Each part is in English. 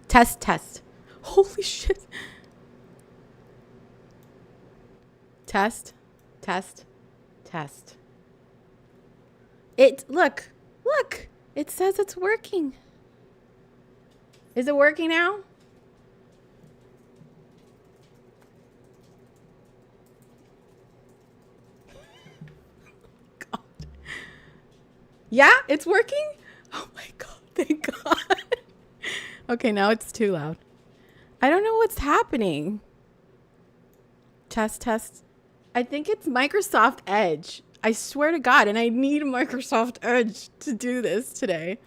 Test, test. Holy shit. Test, test, test. Look, look. It says it's working. Is it working now? God. Yeah, it's working? Oh my God, thank God. Okay, now it's too loud. I don't know what's happening. Test, test. I think it's Microsoft Edge. I swear to God, and I need Microsoft Edge to do this today.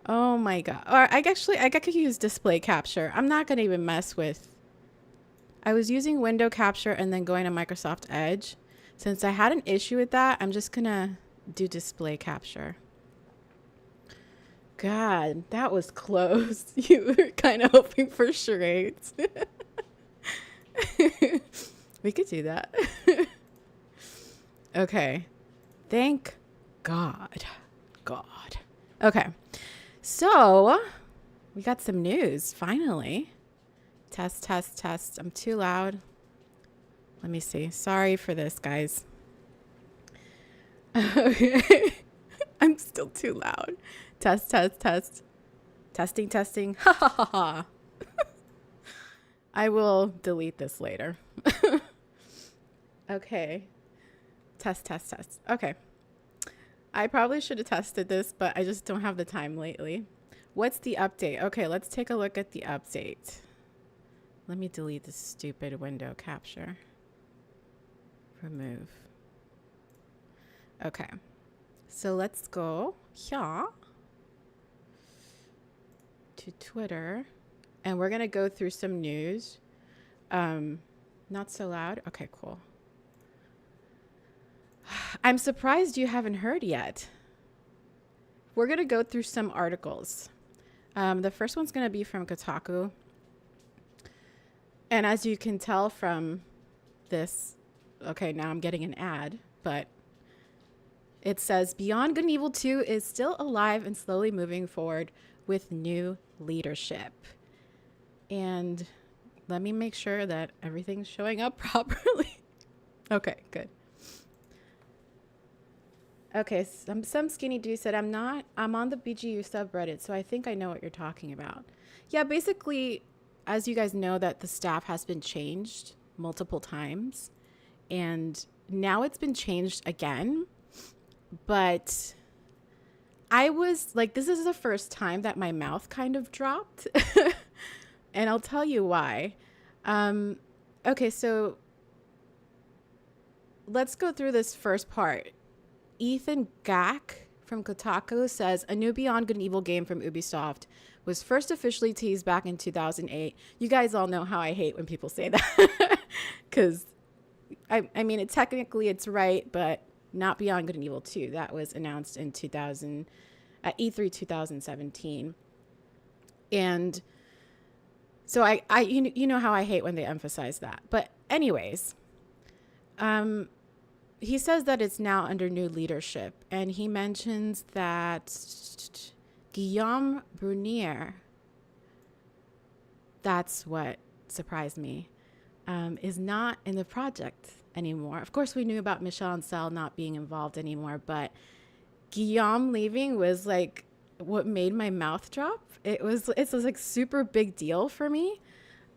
Oh my God. Or I could use display capture. I'm not going to even mess with. I was using window capture and then going to Microsoft Edge. Since I had an issue with that, I'm just going to do display capture. God, that was close. You were kind of hoping for charades. We could do that. Okay. Thank God. God. Okay. So we got some news finally. Test, test, test. I'm too loud. Let me see. Sorry for this, guys. Okay. I'm still too loud. Test, test, test. Testing, testing. Ha ha ha ha. I will delete this later. Okay. Test, test, test. Okay. I probably should have tested this, but I just don't have the time lately. What's the update? Okay, let's take a look at the update. Let me delete this stupid window capture. Remove. Okay. So let's go here to Twitter. And we're going to go through some news. Not so loud. Okay, cool. I'm surprised you haven't heard yet. We're going to go through some articles. The first one's going to be from Kotaku. And as you can tell from this, okay, now I'm getting an ad, but it says Beyond Good and Evil 2 is still alive and slowly moving forward with new leadership. And let me make sure that everything's showing up properly. Okay, good. Okay, some skinny dude said, I'm on the BGU subreddit, so I think I know what you're talking about. Yeah, basically, as you guys know, that the staff has been changed multiple times, and now it's been changed again. But I was like, this is the first time that my mouth kind of dropped. And I'll tell you why. Okay, so let's go through this first part. Ethan Gack from Kotaku says a new Beyond Good and Evil game from Ubisoft was first officially teased back in 2008. You guys all know how I hate when people say that. Because, I mean, technically it's right, but not Beyond Good and Evil 2. That was announced in at E3 2017. And so you know how I hate when they emphasize that. But anyways, he says that it's now under new leadership, and he mentions that Guillaume Brunier, that's what surprised me, is not in the project anymore. Of course, we knew about Michel Ancel not being involved anymore, but Guillaume leaving was like what made my mouth drop. It's like super big deal for me.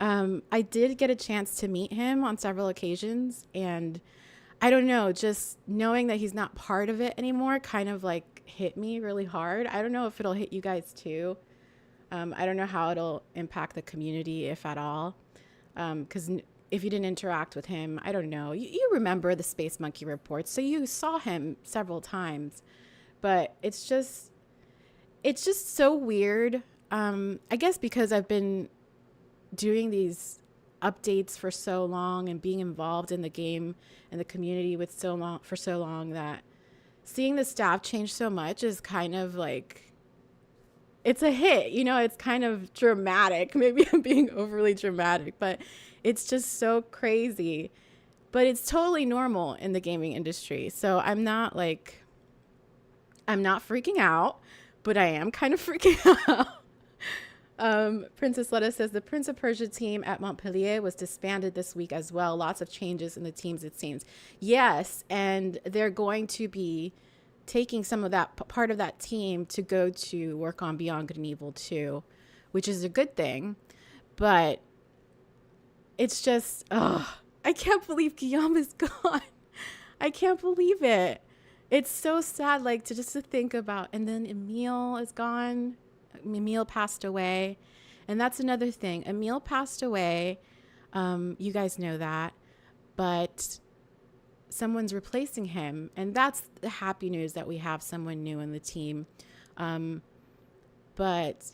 I did get a chance to meet him on several occasions, and I don't know, just knowing that he's not part of it anymore kind of like hit me really hard. I don't know if it'll hit you guys too. I don't know how it'll impact the community, if at all. Because if you didn't interact with him, I don't know. You remember the Space Monkey reports, so you saw him several times. But it's just so weird. I guess because I've been doing these updates for so long and being involved in the game and the community for so long that seeing the staff change so much is kind of like, it's a hit, it's kind of dramatic. Maybe I'm being overly dramatic, but it's just so crazy. But it's totally normal in the gaming industry. So I'm not freaking out, but I am kind of freaking out. Princess Letta says the Prince of Persia team at Montpellier was disbanded this week as well. Lots of changes in the teams, it seems. Yes, and they're going to be taking some of that part of that team to go to work on Beyond Good and Evil 2, which is a good thing. But it's just, I can't believe Guillaume is gone. I can't believe it. It's so sad, to think about. And then Emile is gone. Emile passed away. And that's another thing. Emile passed away. You guys know that. But someone's replacing him. And that's the happy news, that we have someone new in the team. But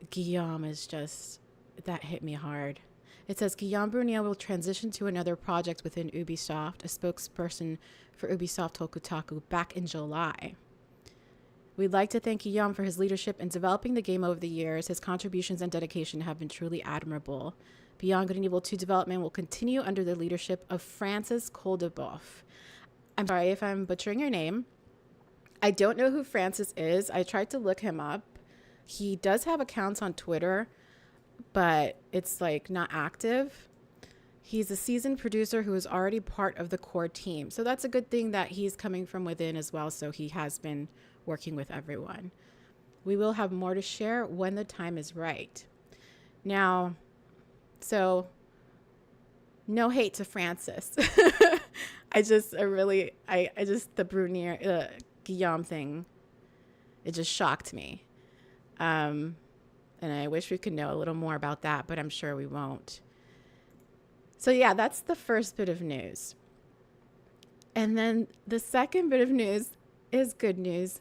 Guillaume is just, that hit me hard. It says Guillaume Brunier will transition to another project within Ubisoft. A spokesperson for Ubisoft told Kotaku back in July. We'd like to thank Guillaume for his leadership in developing the game over the years. His contributions and dedication have been truly admirable. Beyond Good and Evil 2 development will continue under the leadership of Francis Coldeboeuf. I'm sorry if I'm butchering your name. I don't know who Francis is. I tried to look him up. He does have accounts on Twitter, but it's like not active. He's a seasoned producer who is already part of the core team. So that's a good thing that he's coming from within as well. So he has been working with everyone. We will have more to share when the time is right. Now, so no hate to Francis. I just the Brunier Guillaume thing, it just shocked me. And I wish we could know a little more about that, but I'm sure we won't. So yeah, that's the first bit of news. And then the second bit of news is good news.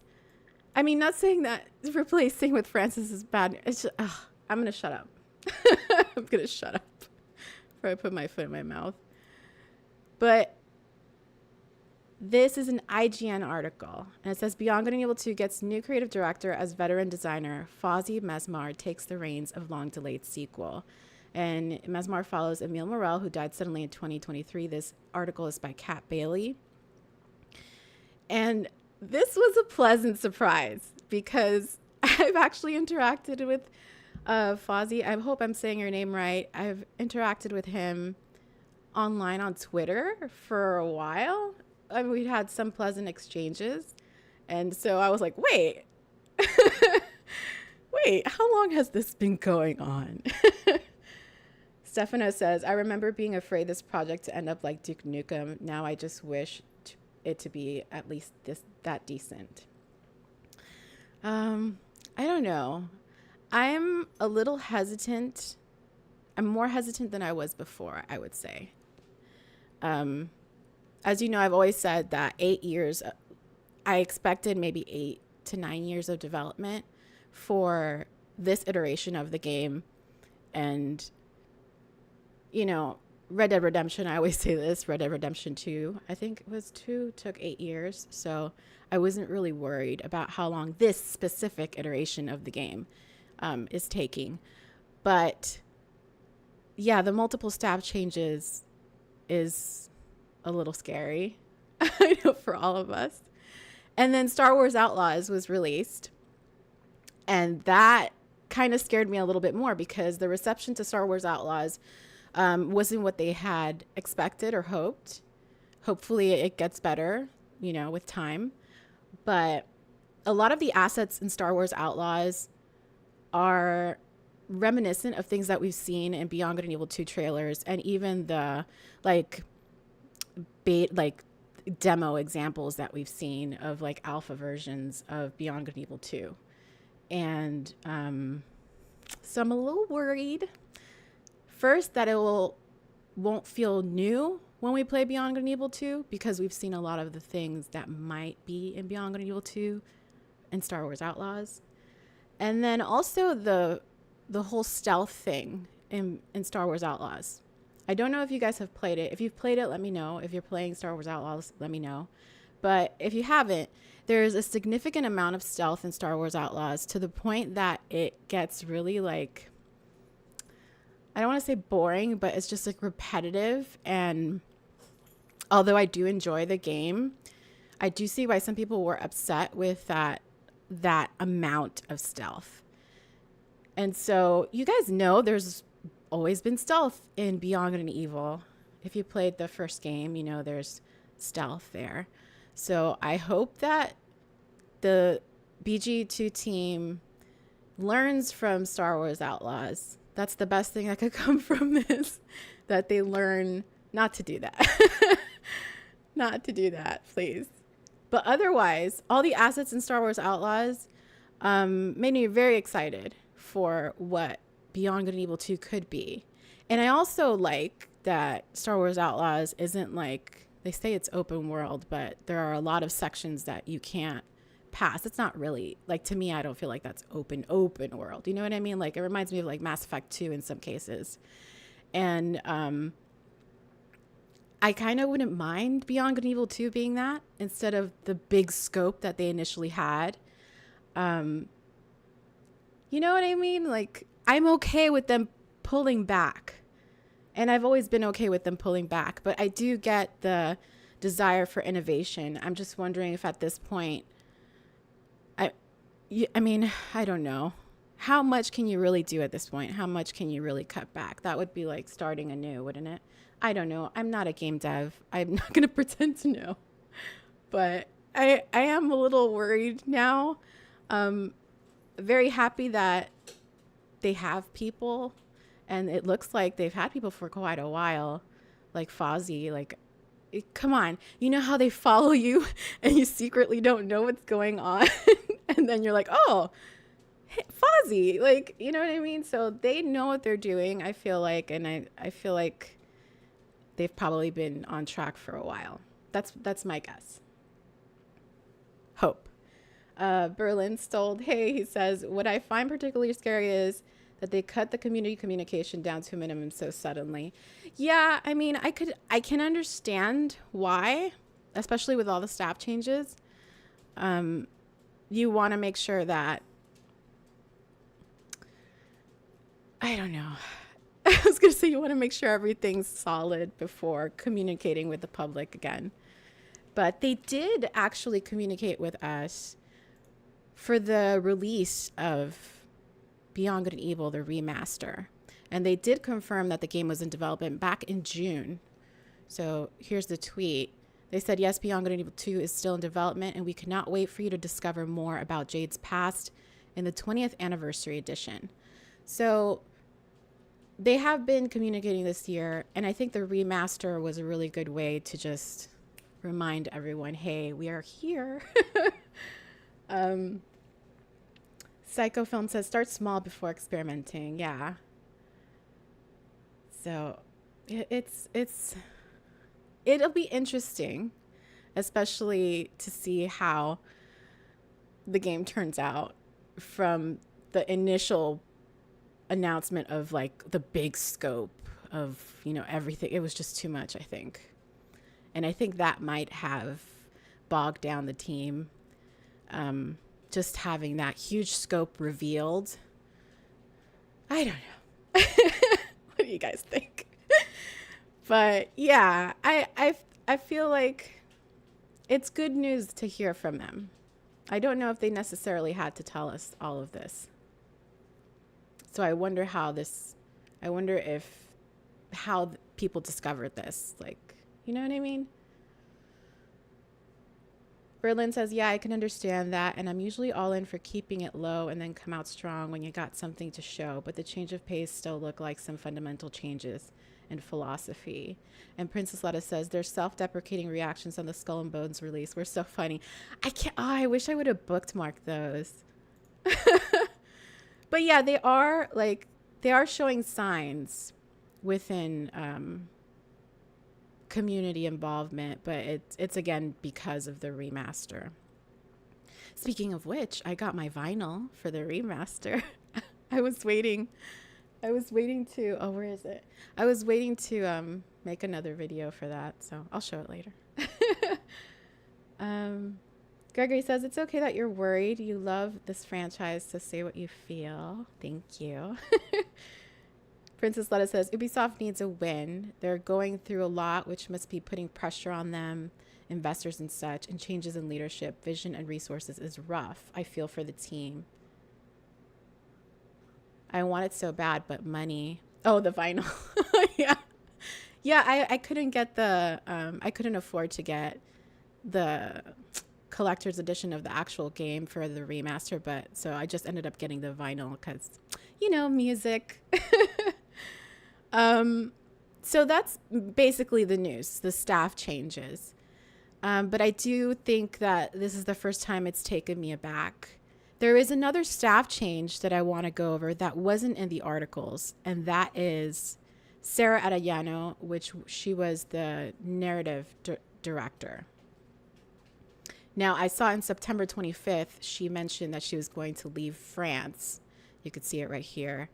I mean, not saying that replacing with Francis is bad. It's just, I'm going to shut up. I'm going to shut up before I put my foot in my mouth. But this is an IGN article, and it says Beyond Good and Evil 2 gets new creative director as veteran designer Fawzi Mesmar takes the reins of long-delayed sequel. And Mesmar follows Emile Morel, who died suddenly in 2023. This article is by Kat Bailey. And this was a pleasant surprise because I've actually interacted with Fawzi. I hope I'm saying your name right. I've interacted with him online on Twitter for a while. I mean, we'd had some pleasant exchanges. And so I was like, wait, how long has this been going on? Stefano says, I remember being afraid this project to end up like Duke Nukem. Now I just wish it to be at least that decent. I don't know. I'm a little hesitant. I'm more hesitant than I was before, I would say. As you know, I've always said that 8 years, I expected maybe 8 to 9 years of development for this iteration of the game. And you know, Red Dead Redemption, I always say this, Red Dead Redemption 2, I think it was 2, took 8 years. So I wasn't really worried about how long this specific iteration of the game is taking. But yeah, the multiple staff changes is a little scary, I know, for all of us. And then Star Wars Outlaws was released. And that kind of scared me a little bit more because the reception to Star Wars Outlaws wasn't what they had expected or hoped. Hopefully it gets better, you know, with time. But a lot of the assets in Star Wars Outlaws are reminiscent of things that we've seen in Beyond Good and Evil 2 trailers, and even the demo examples that we've seen of like alpha versions of Beyond Good and Evil 2. And so I'm a little worried. First, that it won't feel new when we play Beyond Good and Evil 2, because we've seen a lot of the things that might be in Beyond Good and Evil 2 and Star Wars Outlaws. And then also the whole stealth thing in Star Wars Outlaws. I don't know if you guys have played it. If you've played it, let me know. If you're playing Star Wars Outlaws, let me know. But if you haven't, there's a significant amount of stealth in Star Wars Outlaws to the point that it gets really like, I don't want to say boring, but it's just like repetitive. And although I do enjoy the game, I do see why some people were upset with that amount of stealth. And so you guys know there's always been stealth in Beyond Good and Evil. If you played the first game, you know there's stealth there. So I hope that the BG2 team learns from Star Wars Outlaws. That's the best thing that could come from this, that they learn not to do that. Not to do that, please. But otherwise, all the assets in Star Wars Outlaws made me very excited for what Beyond Good and Evil 2 could be. And I also like that Star Wars Outlaws isn't like, they say it's open world, but there are a lot of sections that you can't pass. It's not really, like, to me, I don't feel like that's open world. You know what I mean? Like, it reminds me of like Mass Effect 2 in some cases. And I kind of wouldn't mind Beyond Good and Evil 2 being that instead of the big scope that they initially had. You know what I mean? Like, I'm okay with them pulling back. And I've always been okay with them pulling back. But I do get the desire for innovation. I'm just wondering if at this point, I mean, I don't know. how much can you really do at this point? How much can you really cut back? That would be like starting anew, wouldn't it? I don't know. I'm not a game dev. I'm not going to pretend to know. But I am a little worried now. Very happy that they have people, and it looks like they've had people for quite a while, like Fawzi. Like, come on, you know how they follow you and you secretly don't know what's going on and then you're like, oh, hey, Fawzi, like, you know what I mean? So they know what they're doing, I feel like, and I feel like they've probably been on track for a while. That's my guess. Hope. Berlin Stold, hey, he says, what I find particularly scary is that they cut the community communication down to a minimum so suddenly. Yeah, I mean, I can understand why, especially with all the staff changes. You want to make sure that, I don't know. I was going to say you want to make sure everything's solid before communicating with the public again. But they did actually communicate with us for the release of Beyond Good and Evil, the remaster. And they did confirm that the game was in development back in June. So here's the tweet. They said, yes, Beyond Good and Evil 2 is still in development, and we cannot wait for you to discover more about Jade's past in the 20th anniversary edition. So they have been communicating this year, and I think the remaster was a really good way to just remind everyone, hey, we are here. Psycho Film says, start small before experimenting. Yeah. So it'll be interesting, especially to see how the game turns out from the initial announcement of like the big scope of, you know, everything. It was just too much, I think. And I think that might have bogged down the team. Just having that huge scope revealed. I don't know. What do you guys think? But yeah, I feel like it's good news to hear from them. I don't know if they necessarily had to tell us all of this. So I wonder how people discovered this. Like, you know what I mean? Berlin says, yeah, I can understand that, and I'm usually all in for keeping it low and then come out strong when you got something to show, but the change of pace still look like some fundamental changes in philosophy. And Princess Letta says, their self-deprecating reactions on the Skull and Bones release were so funny. I wish I would have bookmarked those. But yeah, they are showing signs within community involvement, but it's again because of the remaster. Speaking of which, I got my vinyl for the remaster. I was waiting to, oh, where is it? I was waiting to make another video for that, so I'll show it later. Gregory says, it's okay that you're worried. You love this franchise, so say what you feel. Thank you. Princess Letta says, Ubisoft needs a win. They're going through a lot, which must be putting pressure on them, investors and such, and changes in leadership, vision, and resources is rough. I feel for the team. I want it so bad, but money. Oh, the vinyl. Yeah. Yeah, I couldn't get I couldn't afford to get the collector's edition of the actual game for the remaster, but so I just ended up getting the vinyl because, you know, music. So that's basically the news, the staff changes. But I do think that this is the first time it's taken me aback. There is another staff change that I want to go over that wasn't in the articles, and that is Sarah Arellano, which she was the narrative director. Now, I saw in September 25th, she mentioned that she was going to leave France. You could see it right here.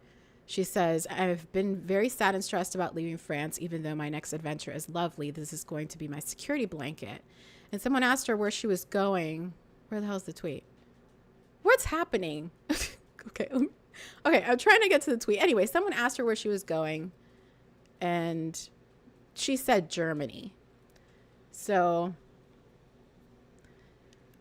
She says, I've been very sad and stressed about leaving France, even though my next adventure is lovely. This is going to be my security blanket. And someone asked her where she was going. Where the hell's the tweet? What's happening? Okay, I'm trying to get to the tweet. Anyway, someone asked her where she was going, and she said Germany. So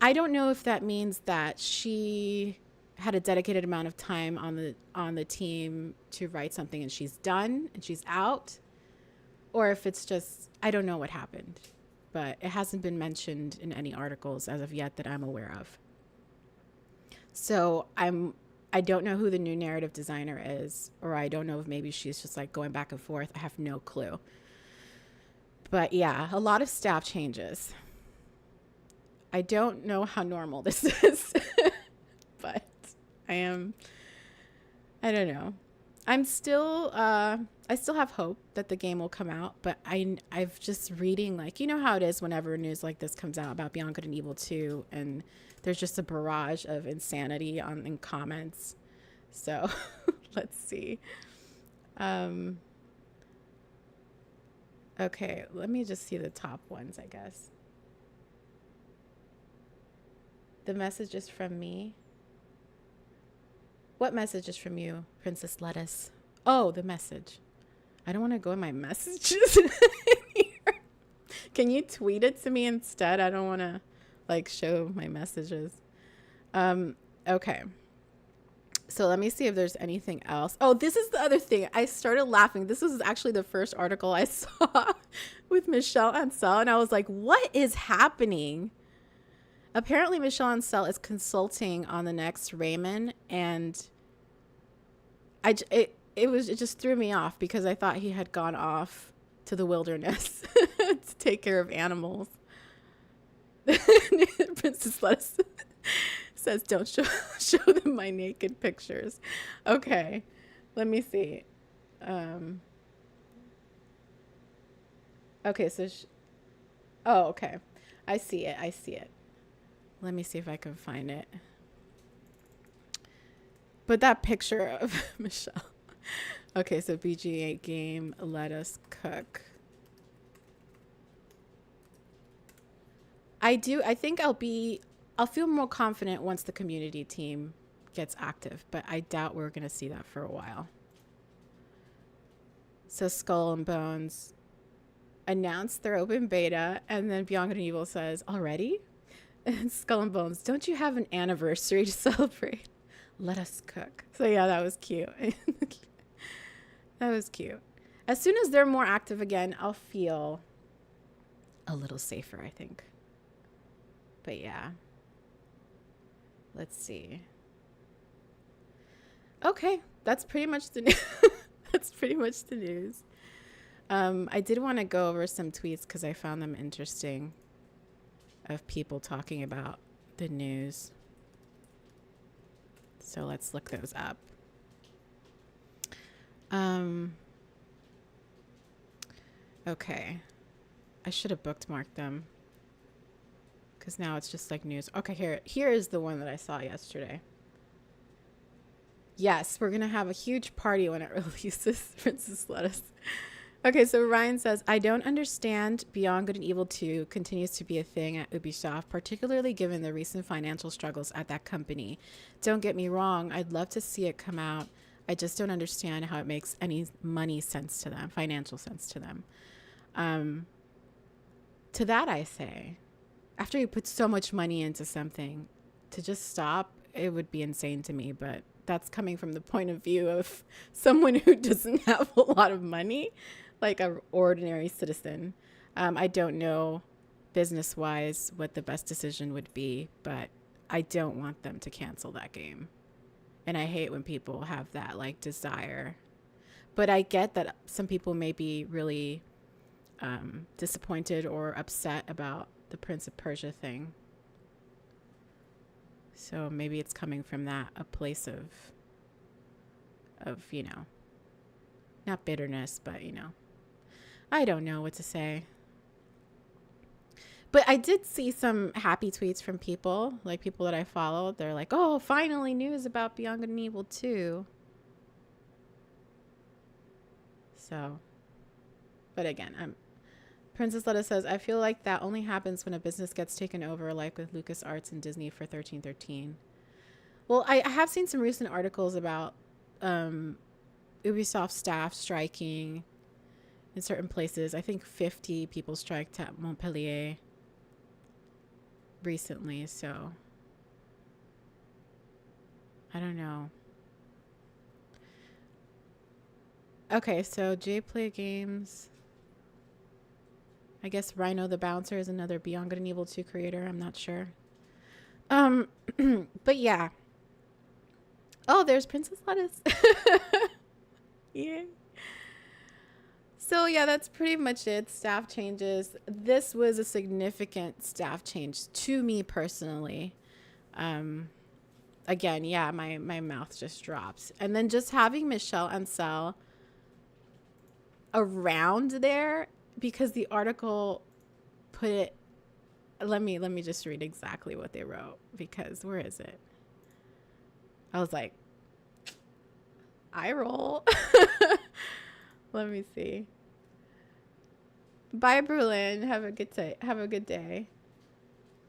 I don't know if that means that she had a dedicated amount of time on the team to write something and she's done and she's out, or if it's just, I don't know what happened, but it hasn't been mentioned in any articles as of yet that I'm aware of. So I don't know who the new narrative designer is, or I don't know if maybe she's just like going back and forth. I have no clue. But yeah, a lot of staff changes. I don't know how normal this is, but I don't know. I still have hope that the game will come out, but I've just reading, like, you know how it is whenever news like this comes out about Beyond Good and Evil 2, and there's just a barrage of insanity in comments. So let's see. Okay, let me just see the top ones, I guess. The message is from me. What message is from you, Princess Lettuce? Oh, the message. I don't want to go in my messages here. Can you tweet it to me instead? I don't want to like show my messages. Okay. So let me see if there's anything else. Oh, this is the other thing. I started laughing. This was actually the first article I saw with Michelle Ancel, and I was like, what is happening? Apparently, Michelle Ancel is consulting on the next Rayman, and it just threw me off because I thought he had gone off to the wilderness to take care of animals. Princess Lettuce says, "Don't show them my naked pictures." Okay, let me see. Okay, so oh, okay, I see it. Let me see if I can find it. But that picture of Michelle. Okay, so BG8 game, let us cook. I think I'll feel more confident once the community team gets active, but I doubt we're going to see that for a while. So Skull and Bones announced their open beta, and then Beyond Good and Evil says, already? And Skull and Bones, don't you have an anniversary to celebrate? Let us cook. So yeah, that was cute. That was cute. As soon as they're more active again, I'll feel a little safer, I think. But yeah. Let's see. Okay, that's pretty much the news. That's pretty much the news. I did want to go over some tweets because I found them interesting, of people talking about the news. So let's look those up. Okay. I should have bookmarked them because now it's just like news. Okay, here is the one that I saw yesterday. Yes, we're going to have a huge party when it releases, Princess Lettuce. Okay, so Ryan says, I don't understand Beyond Good and Evil 2 continues to be a thing at Ubisoft, particularly given the recent financial struggles at that company. Don't get me wrong, I'd love to see it come out. I just don't understand how it makes any money sense to them, financial sense to them. To that I say, after you put so much money into something, to just stop, it would be insane to me, but that's coming from the point of view of someone who doesn't have a lot of money, like an ordinary citizen. I don't know business-wise what the best decision would be, but I don't want them to cancel that game. And I hate when people have that like desire. But I get that some people may be really disappointed or upset about the Prince of Persia thing. So maybe it's coming from that, a place of, you know, not bitterness, but, you know, I don't know what to say. But I did see some happy tweets from people, like people that I followed. They're like, oh, finally news about Beyond Good and Evil 2. So, but again, Princess Lettuce says, I feel like that only happens when a business gets taken over, like with LucasArts and Disney for 1313. Well, I have seen some recent articles about Ubisoft staff striking in certain places. I think 50 people striked at Montpellier recently, so I don't know. Okay, so Jay Play Games. I guess Rhino the Bouncer is another Beyond Good and Evil 2 creator. I'm not sure. But yeah. Oh, there's Princess Lettuce. Yeah. So yeah, that's pretty much it. Staff changes. This was a significant staff change to me personally. Again, yeah, my mouth just drops. And then just having Michelle Ancel around there, because the article put it, let me just read exactly what they wrote, because where is it? I was like, eye roll. Let me see. Bye, Berlin. Have a good day. Have a good day.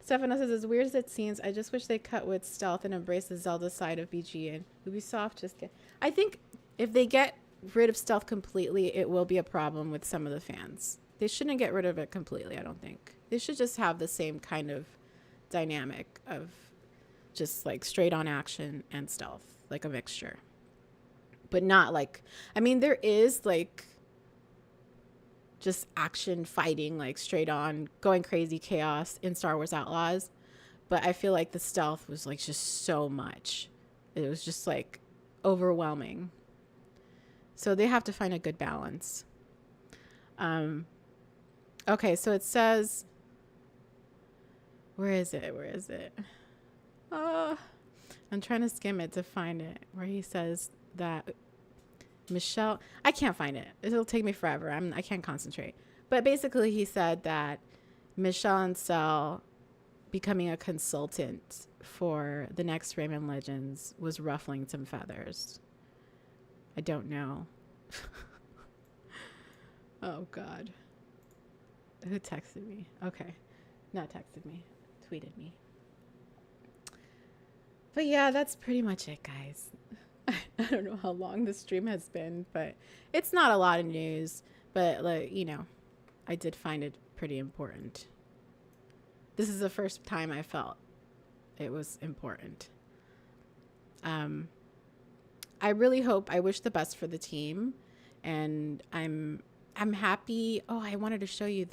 Stefano says, as weird as it seems, I just wish they cut with stealth and embrace the Zelda side of BG, and Ubisoft just get... I think if they get rid of stealth completely, it will be a problem with some of the fans. They shouldn't get rid of it completely, I don't think. They should just have the same kind of dynamic of just like straight on action and stealth, like a mixture. But not like, I mean, there is like just action fighting, like straight on going crazy chaos in Star Wars Outlaws, but I feel like the stealth was like just so much. It was just like overwhelming. So they have to find a good balance. Okay, so it says, where is it? I'm trying to skim it to find it, where he says that Michelle, I can't find it. It'll take me forever. I can't concentrate. But basically he said that Michelle Ancel becoming a consultant for the next Rayman Legends was ruffling some feathers. I don't know. Oh God. Who texted me? Okay. Not texted me. Tweeted me. But yeah, that's pretty much it, guys. I don't know how long the stream has been, but it's not a lot of news. But, like, you know, I did find it pretty important. This is the first time I felt it was important. I really hope, I wish the best for the team. And I'm happy. Oh, I wanted to show you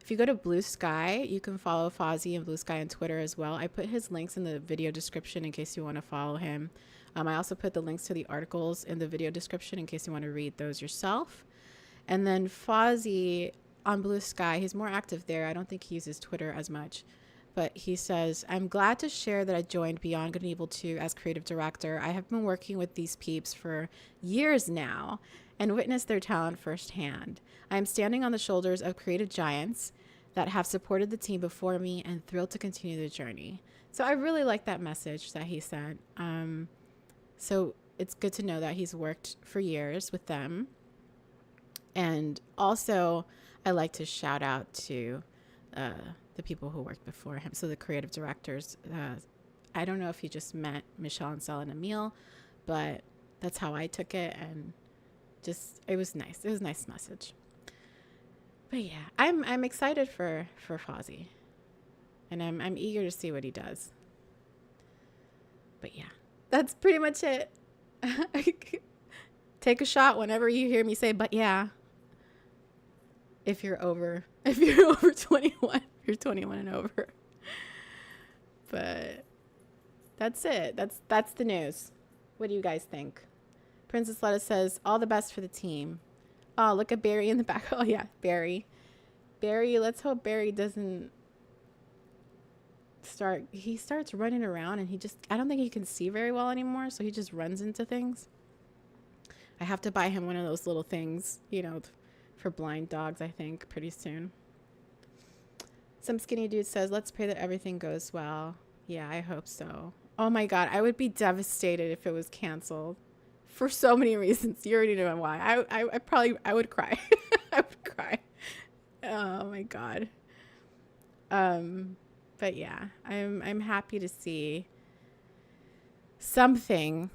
if you go to Blue Sky, you can follow Fawzi and Blue Sky on Twitter as well. I put his links in the video description in case you want to follow him. I also put the links to the articles in the video description in case you want to read those yourself. And then Fawzi on Blue Sky, he's more active there. I don't think he uses Twitter as much. But he says, I'm glad to share that I joined Beyond Good and Evil 2 as creative director. I have been working with these peeps for years now and witnessed their talent firsthand. I am standing on the shoulders of creative giants that have supported the team before me and thrilled to continue the journey. So I really like that message that he sent. So it's good to know that he's worked for years with them. And also, I like to shout out to the people who worked before him. So the creative directors, I don't know if he just met Michelle Ancel and Emile, but that's how I took it. And just, it was nice. It was a nice message. But yeah, I'm excited for Fawzi. And I'm eager to see what he does. But yeah, that's pretty much it. Take a shot whenever you hear me say, but yeah. If you're over 21, you're 21 and over. But that's it. That's the news. What do you guys think? Princess Lettuce says, all the best for the team. Oh, look at Barry in the back. Oh yeah, Barry, let's hope Barry doesn't he starts running around and I don't think he can see very well anymore, so he just runs into things. I have to buy him one of those little things, you know, for blind dogs, I think, pretty soon. Some skinny dude says, let's pray that everything goes well. Yeah, I hope so. Oh my God, I would be devastated if it was canceled for so many reasons. You already know why. I would cry. I would cry. Oh my God. But yeah, I'm happy to see something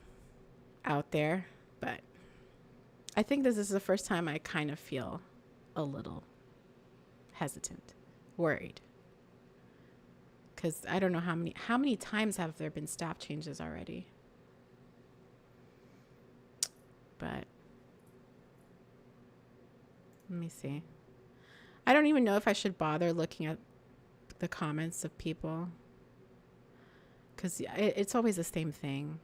out there, but I think this is the first time I kind of feel a little hesitant, worried. because I don't know how many times have there been staff changes already. But let me see. I don't even know if I should bother looking at the comments of people, because it's always the same thing.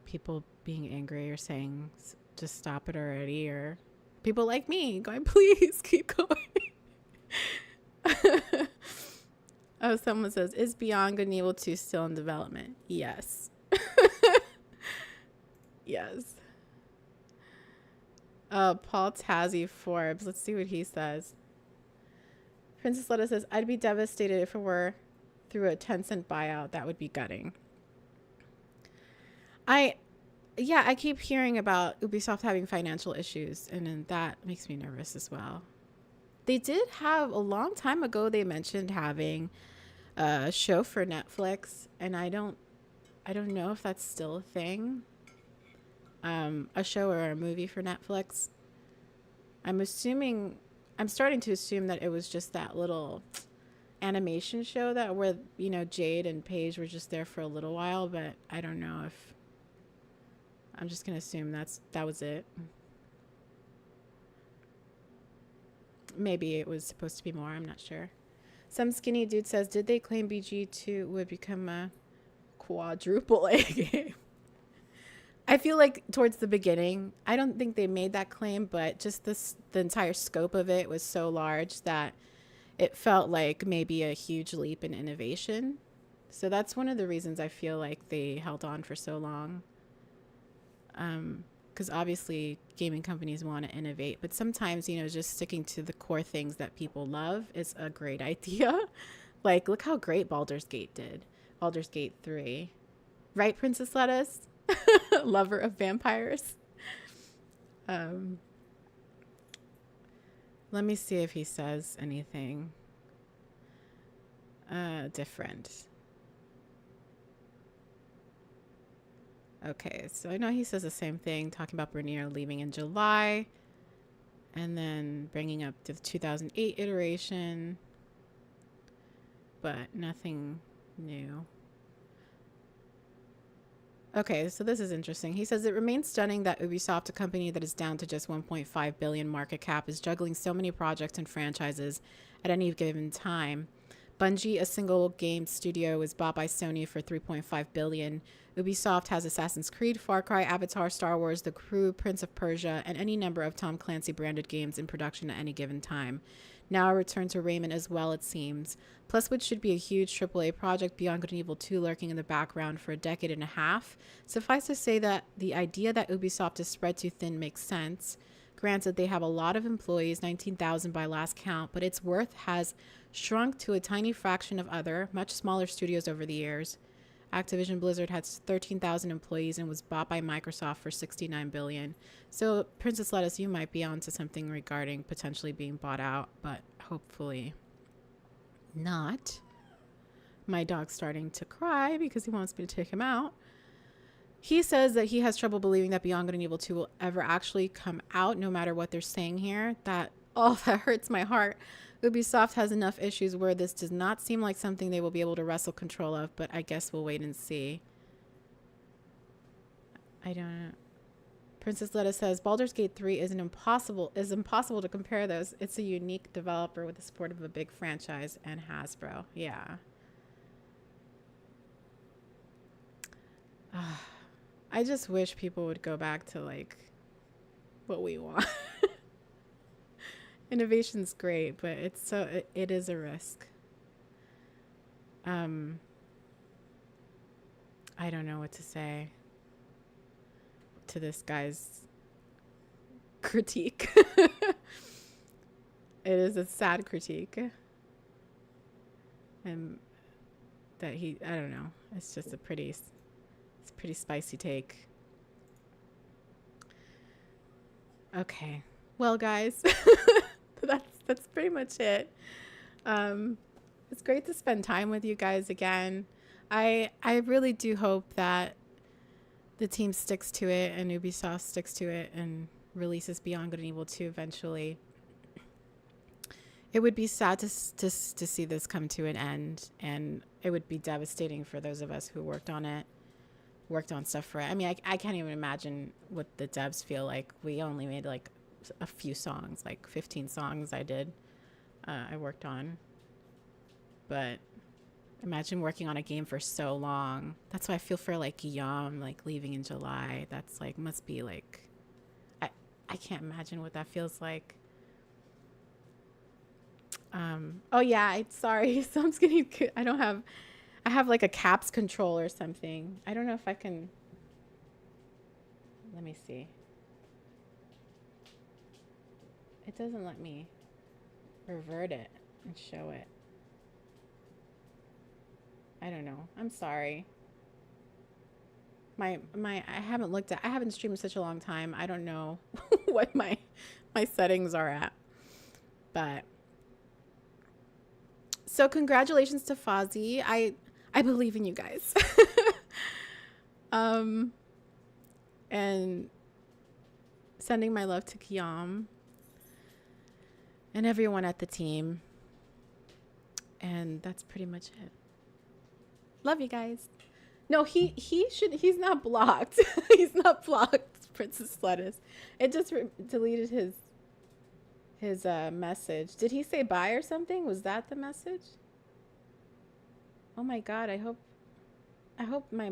People being angry or saying just stop it already, or people like me going, please keep going. Oh, someone says, is Beyond Good and Evil 2 still in development? Yes. Yes. Paul Tazzy Forbes. Let's see what he says. Princess Letta says, I'd be devastated if it were through a 10-cent buyout. That would be gutting. I keep hearing about Ubisoft having financial issues, and then that makes me nervous as well. They did have, a long time ago, they mentioned having a show for Netflix, and I don't know if that's still a thing. A show or a movie for Netflix. I'm starting to assume that it was just that little animation show that where, you know, Jade and Paige were just there for a little while, but I don't know if, I'm just going to assume that was it. Maybe it was supposed to be more, I'm not sure. Some skinny dude says, did they claim BG2 would become a quadruple A game? I feel like towards the beginning, I don't think they made that claim, but just the entire scope of it was so large that it felt like maybe a huge leap in innovation. So that's one of the reasons I feel like they held on for so long. Because obviously gaming companies want to innovate, but sometimes, you know, just sticking to the core things that people love is a great idea. Like, look how great Baldur's Gate did. Baldur's Gate 3. Right, Princess Lettuce? Lover of vampires. Let me see if he says anything different. Okay, so I know he says the same thing, talking about Bernier leaving in July, and then bringing up the 2008 iteration, but nothing new. Okay, so this is interesting. He says, it remains stunning that Ubisoft, a company that is down to just 1.5 billion market cap, is juggling so many projects and franchises at any given time. Bungie, a single game studio, was bought by Sony for 3.5 billion. Ubisoft has Assassin's Creed, Far Cry, Avatar, Star Wars, The Crew, Prince of Persia, and any number of Tom Clancy branded games in production at any given time. Now a return to Rayman as well, it seems. Plus, which should be a huge AAA project, Beyond Good and Evil 2 lurking in the background for a decade and a half. Suffice to say that the idea that Ubisoft is spread too thin makes sense. Granted, they have a lot of employees, 19,000 by last count, but its worth has shrunk to a tiny fraction of other, much smaller studios over the years. Activision Blizzard has 13,000 employees and was bought by Microsoft for $69 billion. So, Princess Lettuce, you might be onto something regarding potentially being bought out, but hopefully not. My dog's starting to cry because he wants me to take him out. He says that he has trouble believing that Beyond Good and Evil 2 will ever actually come out, no matter what they're saying here. That hurts my heart. Ubisoft has enough issues where this does not seem like something they will be able to wrestle control of, but I guess we'll wait and see. I don't know. Princess Letta says, Baldur's Gate 3 is impossible to compare those. It's a unique developer with the support of a big franchise and Hasbro. Yeah. I just wish people would go back to like what we want. Innovation's great, but it is a risk. I don't know what to say to this guy's critique. It is a sad critique. And that I don't know. It's just a pretty spicy take. Okay. Well, guys, that's pretty much it. It's great to spend time with you guys again. I really do hope that the team sticks to it and Ubisoft sticks to it and releases Beyond Good and Evil 2 eventually. It would be sad to see this come to an end, and it would be devastating for those of us who worked on it, worked on stuff for it. I mean, I can't even imagine what the devs feel like. We only made like a few songs, like 15 songs I worked on. But imagine working on a game for so long. That's why I feel for like Yam, like leaving in July. That's like, must be like, I can't imagine what that feels like. Oh yeah, sorry. So I'm just getting, I have like a caps control or something. I don't know if I can, let me see. It doesn't let me revert it and show it. I don't know. I'm sorry. I haven't streamed in such a long time. I don't know what my settings are at. But so congratulations to Fawzi. I believe in you guys. And sending my love to Kiyam and everyone at the team. And that's pretty much it. Love you guys. No, he's not blocked. He's not blocked, Princess Lettuce. It just deleted his message. Did he say bye or something? Was that the message? Oh my god, I hope my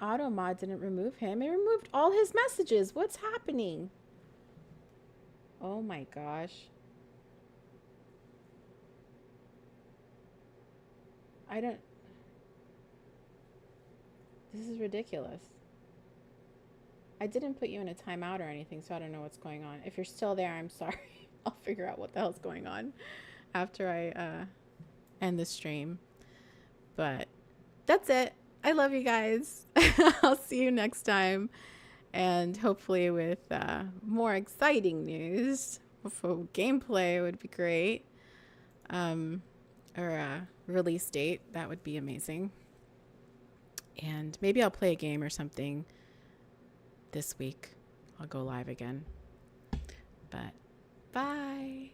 auto mod didn't remove him. It removed all his messages. What's happening? Oh my gosh. This is ridiculous. I didn't put you in a timeout or anything, so I don't know what's going on. If you're still there, I'm sorry. I'll figure out what the hell's going on after I end the stream. But that's it. I love you guys. I'll see you next time. And hopefully with more exciting news. For gameplay would be great. Or a release date. That would be amazing. And maybe I'll play a game or something this week. I'll go live again. But bye.